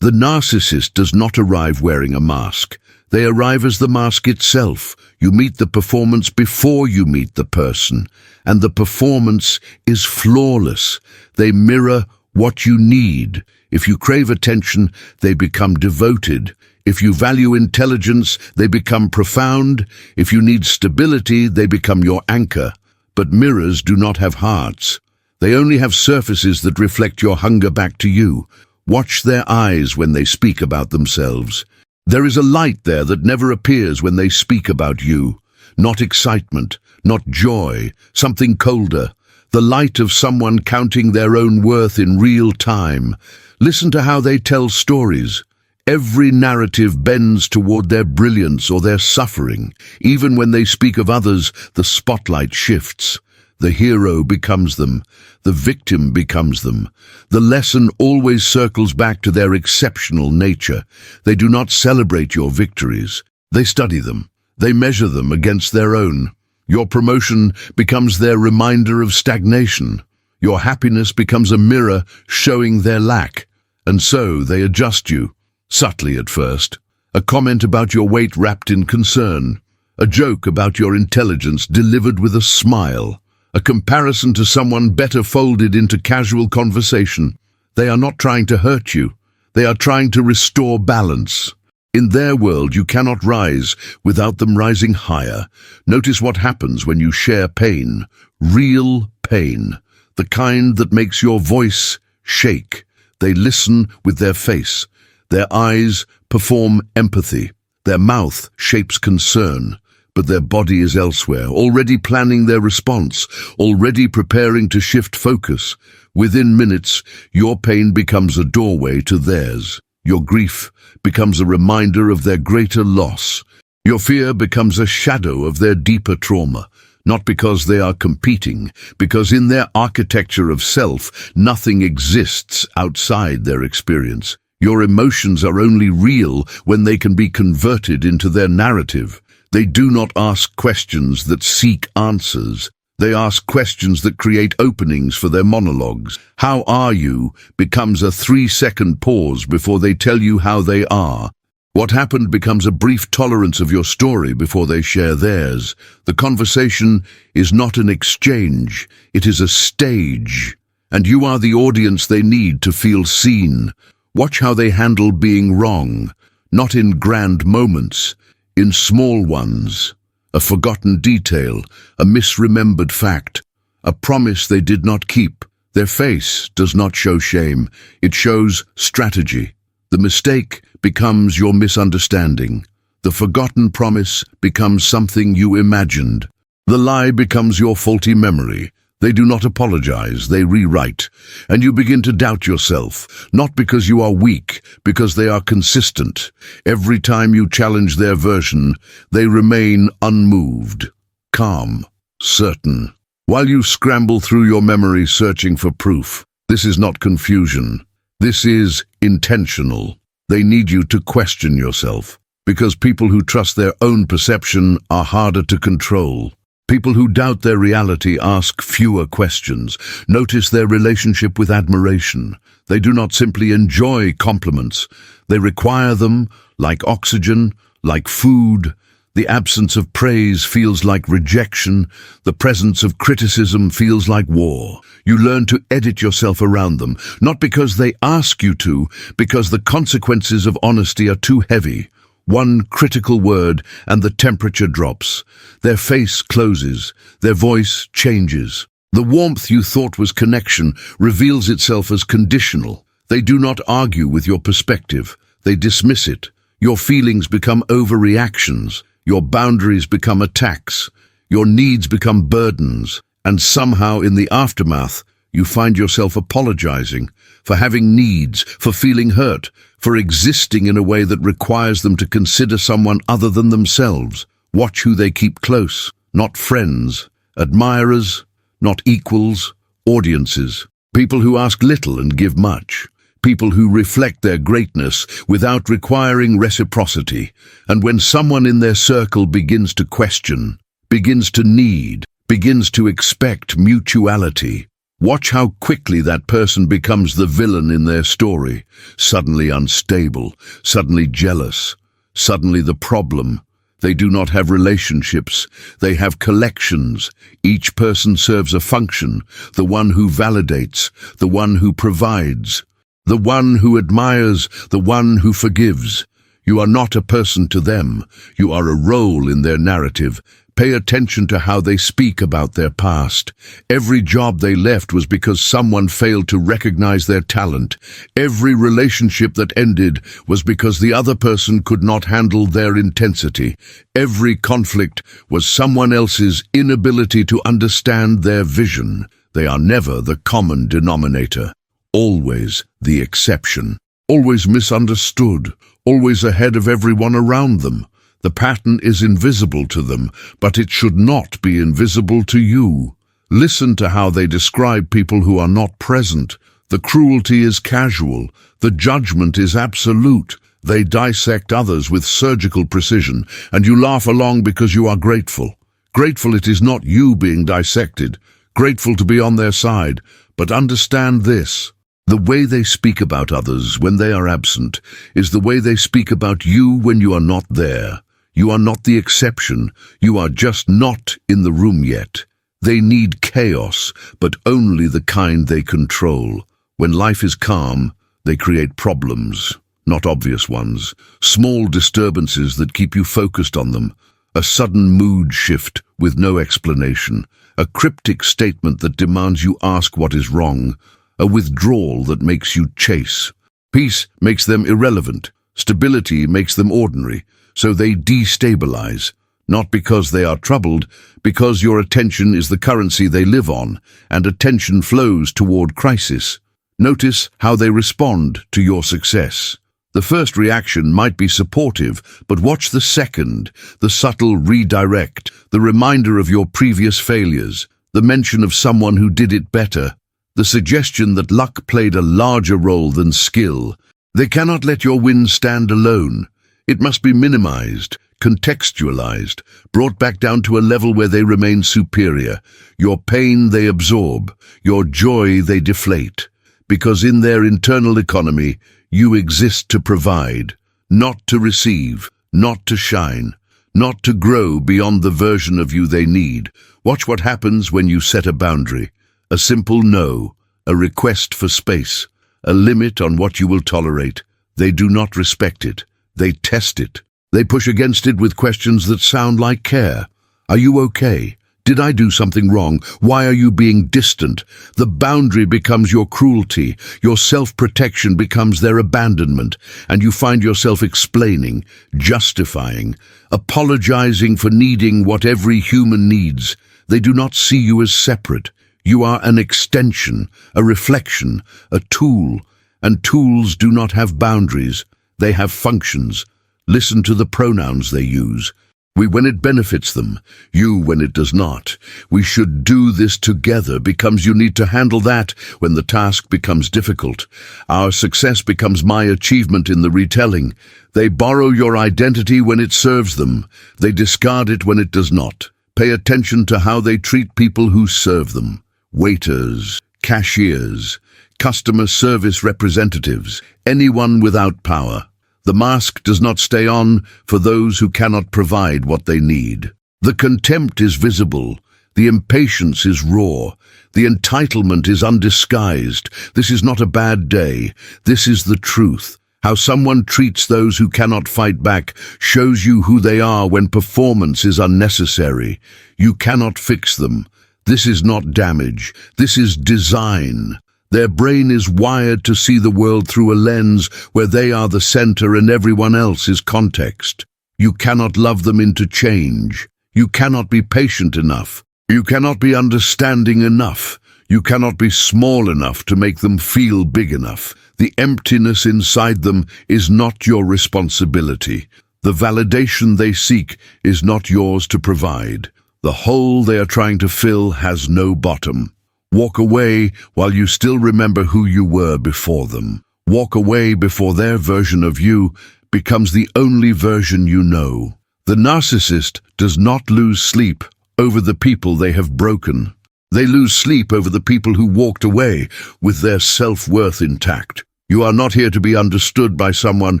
The narcissist does not arrive wearing a mask. They arrive as the mask itself. You meet the performance before you meet the person, and the performance is flawless. They mirror what you need. If you crave attention, they become devoted. If you value intelligence, they become profound. If you need stability, they become your anchor. But mirrors do not have hearts. They only have surfaces that reflect your hunger back to you. Watch their eyes when they speak about themselves. There is a light there that never appears when they speak about you. Not excitement, not joy, something colder. The light of someone counting their own worth in real time. Listen to how they tell stories. Every narrative bends toward their brilliance or their suffering. Even when they speak of others, the spotlight shifts. The hero becomes them. The victim becomes them. The lesson always circles back to their exceptional nature. They do not celebrate your victories. They study them. They measure them against their own. Your promotion becomes their reminder of stagnation. Your happiness becomes a mirror showing their lack. And so they adjust you, subtly at first. A comment about your weight wrapped in concern. A joke about your intelligence delivered with a smile. A comparison to someone better folded into casual conversation. They are not trying to hurt you. They are trying to restore balance. In their world, you cannot rise without them rising higher. Notice what happens when you share pain. Real pain. The kind that makes your voice shake. They listen with their face. Their eyes perform empathy. Their mouth shapes concern. But their body is elsewhere, already planning their response, already preparing to shift focus. Within minutes, your pain becomes a doorway to theirs. Your grief becomes a reminder of their greater loss. Your fear becomes a shadow of their deeper trauma, not because they are competing, because in their architecture of self, nothing exists outside their experience. Your emotions are only real when they can be converted into their narrative. They do not ask questions that seek answers. They ask questions that create openings for their monologues. How are you becomes a 3-second pause before they tell you how they are. What happened becomes a brief tolerance of your story before they share theirs. The conversation is not an exchange, it is a stage. And you are the audience they need to feel seen. Watch how they handle being wrong, not in grand moments, in small ones. A forgotten detail, a misremembered fact, a promise they did not keep. Their face does not show shame, it shows strategy. The mistake becomes your misunderstanding. The forgotten promise becomes something you imagined. The lie becomes your faulty memory. They do not apologize, they rewrite. And you begin to doubt yourself, not because you are weak, because they are consistent. Every time you challenge their version, they remain unmoved, calm, certain. While you scramble through your memory searching for proof, this is not confusion. This is intentional. They need you to question yourself, because people who trust their own perception are harder to control. People who doubt their reality ask fewer questions. Notice their relationship with admiration. They do not simply enjoy compliments. They require them, like oxygen, like food. The absence of praise feels like rejection. The presence of criticism feels like war. You learn to edit yourself around them, not because they ask you to, because the consequences of honesty are too heavy. One critical word and the temperature drops. Their face closes. Their voice changes. The warmth you thought was connection reveals itself as conditional. They do not argue with your perspective. They dismiss it. Your feelings become overreactions. Your boundaries become attacks. Your needs become burdens. And somehow in the aftermath, you find yourself apologizing for having needs, for feeling hurt, for existing in a way that requires them to consider someone other than themselves. Watch who they keep close, not friends, admirers, not equals, audiences. People who ask little and give much. People who reflect their greatness without requiring reciprocity. And when someone in their circle begins to question, begins to need, begins to expect mutuality, Watch how quickly that person becomes the villain in their story, suddenly unstable, suddenly jealous, suddenly the problem. They do not have relationships, they have collections. Each person serves a function, the one who validates, the one who provides, the one who admires, the one who forgives. You are not a person to them, you are a role in their narrative. Pay attention to how they speak about their past. Every job they left was because someone failed to recognize their talent. Every relationship that ended was because the other person could not handle their intensity. Every conflict was someone else's inability to understand their vision. They are never the common denominator, always the exception, always misunderstood, always ahead of everyone around them. The pattern is invisible to them, but it should not be invisible to you. Listen to how they describe people who are not present. The cruelty is casual. The judgment is absolute. They dissect others with surgical precision, and you laugh along because you are grateful. Grateful it is not you being dissected. Grateful to be on their side. But understand this. The way they speak about others when they are absent is the way they speak about you when you are not there. You are not the exception. You are just not in the room yet. They need chaos, but only the kind they control. When life is calm, they create problems, not obvious ones. Small disturbances that keep you focused on them. A sudden mood shift with no explanation. A cryptic statement that demands you ask what is wrong. A withdrawal that makes you chase. Peace makes them irrelevant. Stability makes them ordinary. So they destabilize, not because they are troubled, because your attention is the currency they live on, and attention flows toward crisis. Notice how they respond to your success. The first reaction might be supportive, but watch the second, the subtle redirect, the reminder of your previous failures, the mention of someone who did it better, the suggestion that luck played a larger role than skill. They cannot let your win stand alone. It must be minimized, contextualized, brought back down to a level where they remain superior. Your pain they absorb, your joy they deflate. Because in their internal economy, you exist to provide, not to receive, not to shine, not to grow beyond the version of you they need. Watch what happens when you set a boundary. A simple no, a request for space, a limit on what you will tolerate. They do not respect it. They test it. They push against it with questions that sound like care. Are you okay? Did I do something wrong? Why are you being distant? The boundary becomes your cruelty. Your self-protection becomes their abandonment, and you find yourself explaining, justifying, apologizing for needing what every human needs. They do not see you as separate. You are an extension, a reflection, a tool, and tools do not have boundaries. They have functions. Listen to the pronouns they use. We when it benefits them, you when it does not. We should do this together becomes you need to handle that when the task becomes difficult. Our success becomes my achievement in the retelling. They borrow your identity when it serves them. They discard it when it does not. Pay attention to how they treat people who serve them. Waiters, cashiers, customer service representatives, anyone without power. The mask does not stay on for those who cannot provide what they need. The contempt is visible. The impatience is raw. The entitlement is undisguised. This is not a bad day. This is the truth. How someone treats those who cannot fight back shows you who they are when performance is unnecessary. You cannot fix them. This is not damage. This is design. Their brain is wired to see the world through a lens where they are the center and everyone else is context. You cannot love them into change. You cannot be patient enough. You cannot be understanding enough. You cannot be small enough to make them feel big enough. The emptiness inside them is not your responsibility. The validation they seek is not yours to provide. The hole they are trying to fill has no bottom. Walk away while you still remember who you were before them. Walk away before their version of you becomes the only version you know. The narcissist does not lose sleep over the people they have broken. They lose sleep over the people who walked away with their self-worth intact. You are not here to be understood by someone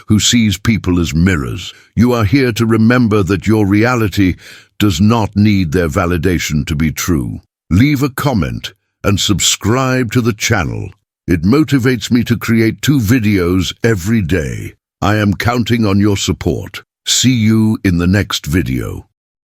who sees people as mirrors. You are here to remember that your reality does not need their validation to be true. Leave a comment and subscribe to the channel. It motivates me to create 2 videos every day. I am counting on your support. See you in the next video.